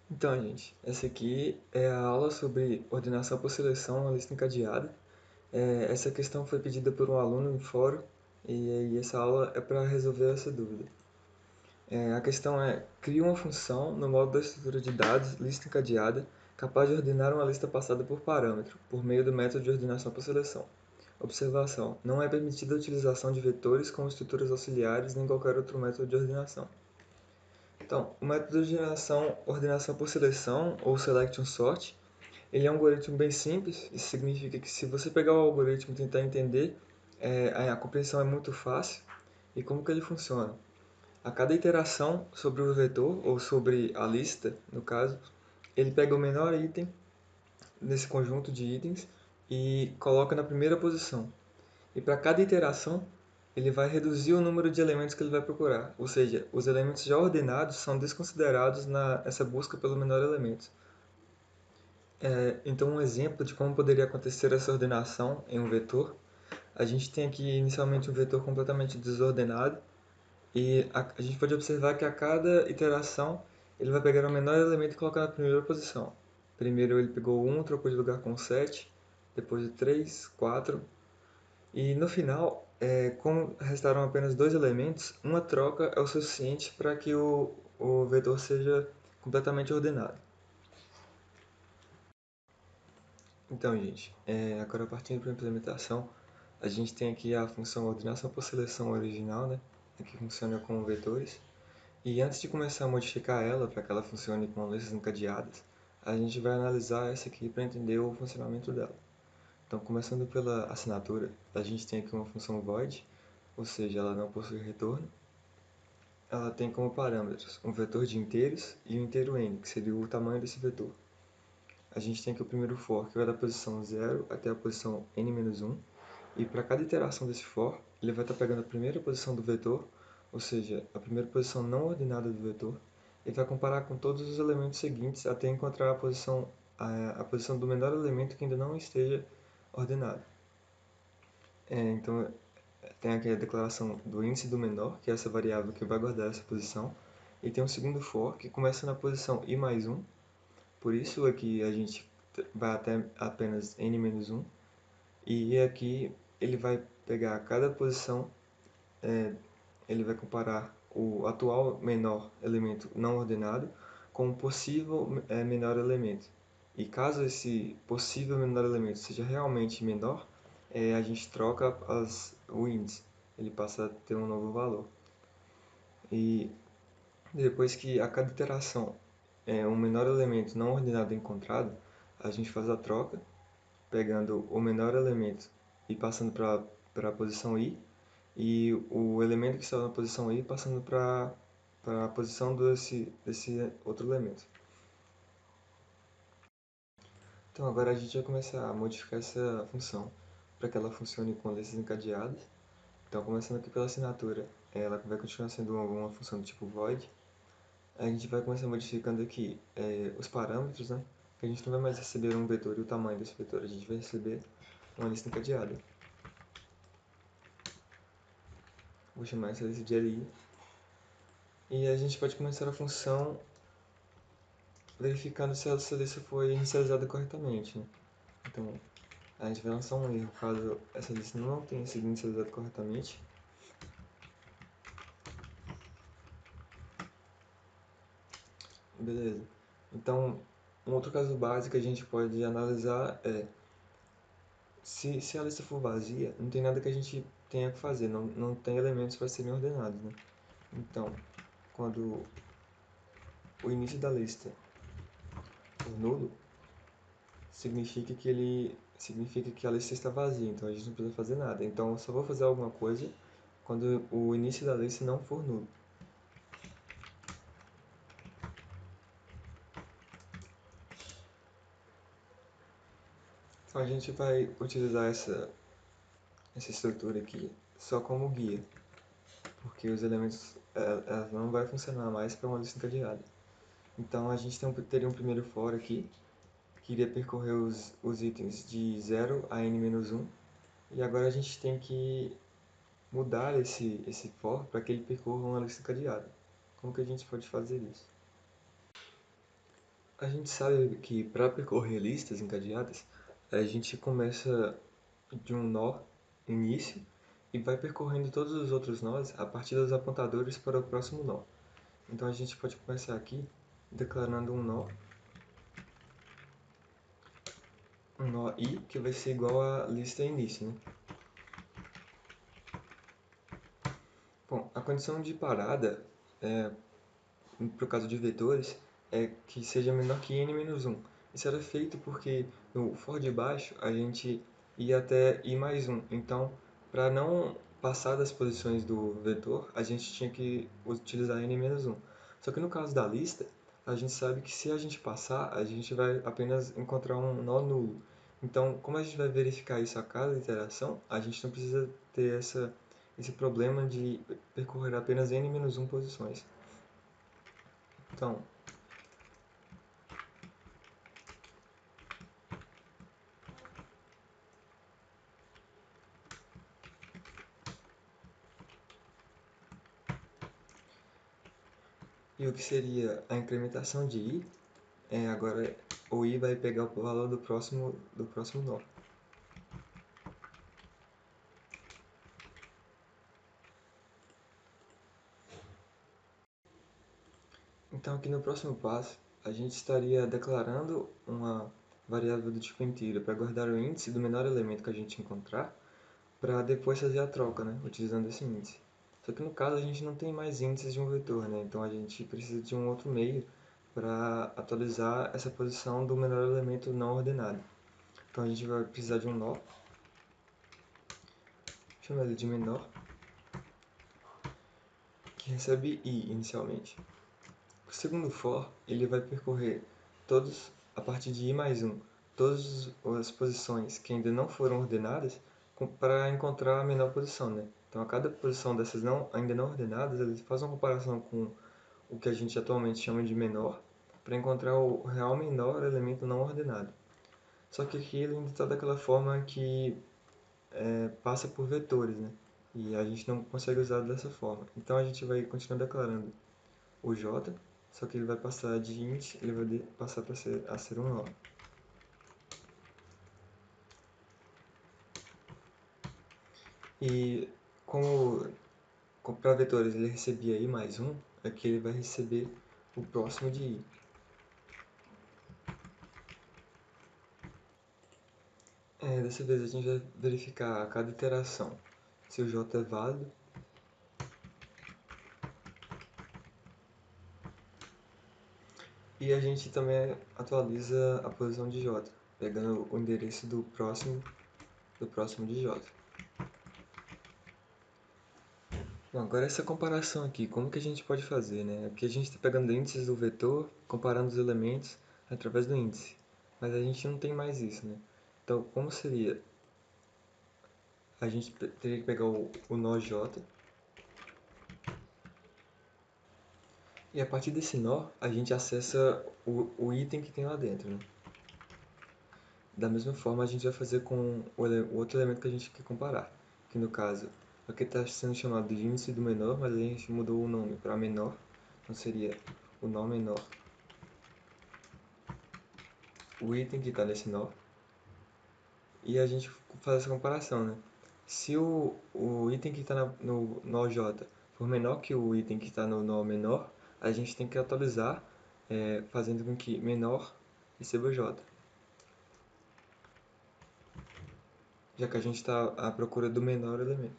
Então, gente, essa aqui é a aula sobre ordenação por seleção na lista encadeada. Essa questão foi pedida por um aluno em fórum e aí essa aula é para resolver essa dúvida. A questão é: crie uma função no modo da estrutura de dados lista encadeada capaz de ordenar uma lista passada por parâmetro, por meio do método de ordenação por seleção. Observação: não é permitida a utilização de vetores como estruturas auxiliares nem qualquer outro método de ordenação. Então, o método de ordenação por seleção, ou selection sort, ele é um algoritmo bem simples. Isso significa que se você pegar o algoritmo e tentar entender, a compreensão é muito fácil. E como que ele funciona? A cada iteração sobre o vetor, ou sobre a lista, no caso, ele pega o menor item nesse conjunto de itens e coloca na primeira posição. E para cada iteração, ele vai reduzir o número de elementos que ele vai procurar. Ou seja, os elementos já ordenados são desconsiderados nessa busca pelo menor elemento. Então, um exemplo de como poderia acontecer essa ordenação em um vetor: a gente tem aqui inicialmente um vetor completamente desordenado e a gente pode observar que a cada iteração ele vai pegar o menor elemento e colocar na primeira posição. Primeiro ele pegou 1, trocou de lugar com 7, depois o 3, 4, e no final, como restaram apenas dois elementos, uma troca é o suficiente para que o vetor seja completamente ordenado. Então, gente, agora partindo para a implementação, a gente tem aqui a função ordenação por seleção original, né, que funciona com vetores. E antes de começar a modificar ela para que ela funcione com listas encadeadas, a gente vai analisar essa aqui para entender o funcionamento dela. Então, começando pela assinatura, a gente tem aqui uma função void, ou seja, ela não possui retorno. Ela tem como parâmetros um vetor de inteiros e um inteiro n, que seria o tamanho desse vetor. A gente tem aqui o primeiro for, que vai da posição 0 até a posição n-1, e para cada iteração desse for, ele vai estar pegando a primeira posição do vetor, ou seja, a primeira posição não ordenada do vetor, e vai comparar com todos os elementos seguintes até encontrar a posição do menor elemento que ainda não esteja ordenado. Então, tem aqui a declaração do índice do menor, que é essa variável que vai guardar essa posição, e tem um segundo for, que começa na posição i mais 1, por isso aqui a gente vai até apenas n-1, e aqui ele vai pegar cada posição, ele vai comparar o atual menor elemento não ordenado com o possível menor elemento. E caso esse possível menor elemento seja realmente menor, a gente troca o índice, ele passa a ter um novo valor. E depois que a cada iteração um menor elemento não ordenado é encontrado, a gente faz a troca, pegando o menor elemento e passando para a posição i, e o elemento que estava na posição i passando para a posição desse outro elemento. Então agora a gente vai começar a modificar essa função para que ela funcione com listas encadeadas. Então, começando aqui pela assinatura, ela vai continuar sendo uma função do tipo void. A gente vai começar modificando aqui os parâmetros, né? Que a gente não vai mais receber um vetor e o tamanho desse vetor, a gente vai receber uma lista encadeada. Vou chamar essa lista de li. E a gente pode começar a função verificando se essa lista foi inicializada corretamente, né? Então, a gente vai lançar um erro caso essa lista não tenha sido inicializada corretamente. Beleza. Então, um outro caso básico que a gente pode analisar é se a lista for vazia, não tem nada que a gente tenha que fazer, não tem elementos para serem ordenados, né? Então, quando o início da lista for nulo, significa que a lista está vazia, então a gente não precisa fazer nada. Então, eu só vou fazer alguma coisa quando o início da lista não for nulo. Então, a gente vai utilizar essa estrutura aqui só como guia, porque os elementos ela não vai funcionar mais para uma lista encadeada. Então, a gente teria um primeiro for aqui, que iria percorrer os itens de 0 a n-1, e agora a gente tem que mudar esse for para que ele percorra uma lista encadeada. Como que a gente pode fazer isso? A gente sabe que para percorrer listas encadeadas, a gente começa de um nó início e vai percorrendo todos os outros nós a partir dos apontadores para o próximo nó. Então a gente pode começar aqui declarando um nó i que vai ser igual à lista início, né? Bom, a condição de parada, para o caso de vetores, é que seja menor que n menos 1. Isso era feito porque no for de baixo a gente ia até i mais 1. Então, para não passar das posições do vetor, a gente tinha que utilizar n menos 1. Só que no caso da lista, a gente sabe que se a gente passar, a gente vai apenas encontrar um nó nulo. Então, como a gente vai verificar isso a cada iteração, a gente não precisa ter esse problema de percorrer apenas n menos 1 posições. Então, e o que seria a incrementação de i, agora o i vai pegar o valor do próximo nó. Então aqui no próximo passo, a gente estaria declarando uma variável do tipo inteiro para guardar o índice do menor elemento que a gente encontrar, para depois fazer a troca, né, utilizando esse índice. Só que no caso a gente não tem mais índices de um vetor, né, então a gente precisa de um outro meio para atualizar essa posição do menor elemento não ordenado. Então a gente vai precisar de um nó, chama ele de menor, que recebe i inicialmente. O segundo for, ele vai percorrer a partir de i mais 1, todas as posições que ainda não foram ordenadas para encontrar a menor posição, né? Então, a cada posição dessas ainda não ordenadas, ele faz uma comparação com o que a gente atualmente chama de menor, para encontrar o real menor elemento não ordenado. Só que aqui ele ainda está daquela forma que passa por vetores, né? E a gente não consegue usar dessa forma. Então, a gente vai continuar declarando o j, só que ele vai passar de int, ele vai passar a ser um nó. E como para vetores ele recebia i mais 1, aqui ele vai receber o próximo de i. Dessa vez a gente vai verificar a cada iteração se o j é válido. E a gente também atualiza a posição de j, pegando o endereço do próximo de j. Bom, agora essa comparação aqui, como que a gente pode fazer, né? Aqui a gente está pegando índices do vetor, comparando os elementos através do índice. Mas a gente não tem mais isso, né? Então, como seria? A gente teria que pegar o nó j, e a partir desse nó, a gente acessa o item que tem lá dentro, né? Da mesma forma, a gente vai fazer com o outro elemento que a gente quer comparar, que no caso, aqui está sendo chamado de índice do menor, mas a gente mudou o nome para menor, então seria o nó menor, o item que está nesse nó, e a gente faz essa comparação, né? Se o item que está no nó j for menor que o item que está no nó menor, a gente tem que atualizar, fazendo com que menor receba j. Já que a gente está à procura do menor elemento.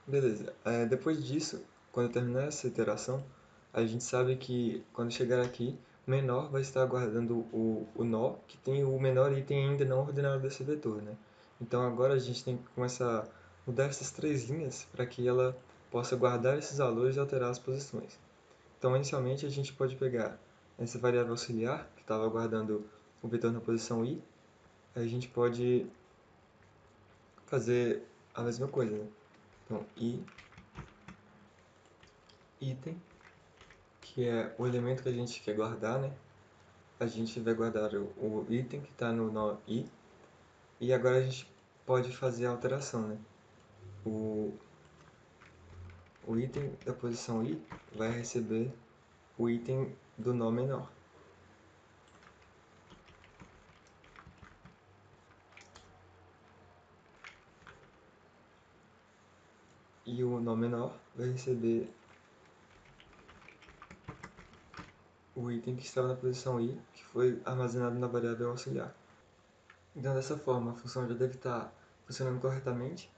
Beleza. Depois disso, quando terminar essa iteração, a gente sabe que quando chegar aqui, menor vai estar guardando o nó que tem o menor item ainda não ordenado desse vetor, né? Então agora a gente tem que começar a mudar essas três linhas para que ela possa guardar esses valores e alterar as posições. Então inicialmente a gente pode pegar essa variável auxiliar, que estava guardando o vetor na posição i, a gente pode fazer a mesma coisa, né? Então, item, que é o elemento que a gente quer guardar, né? A gente vai guardar o item que está no nó i, e agora a gente pode fazer a alteração, né? O, o item da posição i vai receber o item do nó menor. e o nó menor vai receber o item que estava na posição i, que foi armazenado na variável auxiliar. Então, dessa forma, a função já deve estar funcionando corretamente.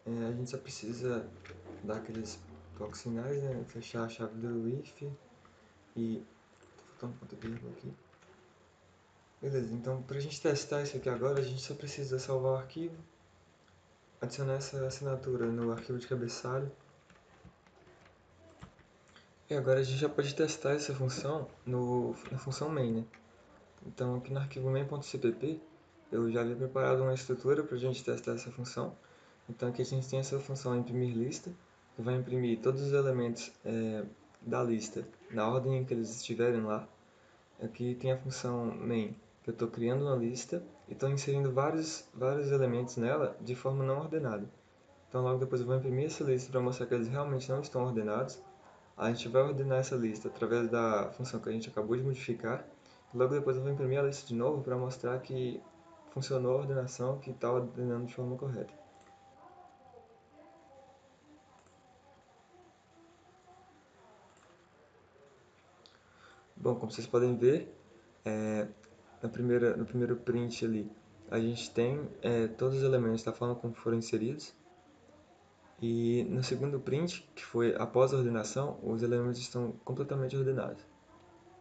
A gente só precisa dar aqueles toques finais, né? Fechar a chave do if e... Tô faltando ponto de vírgula aqui. Beleza, então para a gente testar isso aqui agora, a gente só precisa salvar o arquivo, adicionar essa assinatura no arquivo de cabeçalho. E agora a gente já pode testar essa função na função main, né? Então aqui no arquivo main.cpp eu já havia preparado uma estrutura para a gente testar essa função. Então aqui a gente tem essa função imprimir lista, que vai imprimir todos os elementos da lista na ordem em que eles estiverem lá. Aqui tem a função main, que eu estou criando uma lista e estou inserindo vários elementos nela de forma não ordenada. Então logo depois eu vou imprimir essa lista para mostrar que eles realmente não estão ordenados. A gente vai ordenar essa lista através da função que a gente acabou de modificar. E logo depois eu vou imprimir a lista de novo para mostrar que funcionou a ordenação, que está ordenando de forma correta. Bom, como vocês podem ver, no primeiro print ali, a gente tem todos os elementos da forma como foram inseridos. E no segundo print, que foi após a ordenação, os elementos estão completamente ordenados.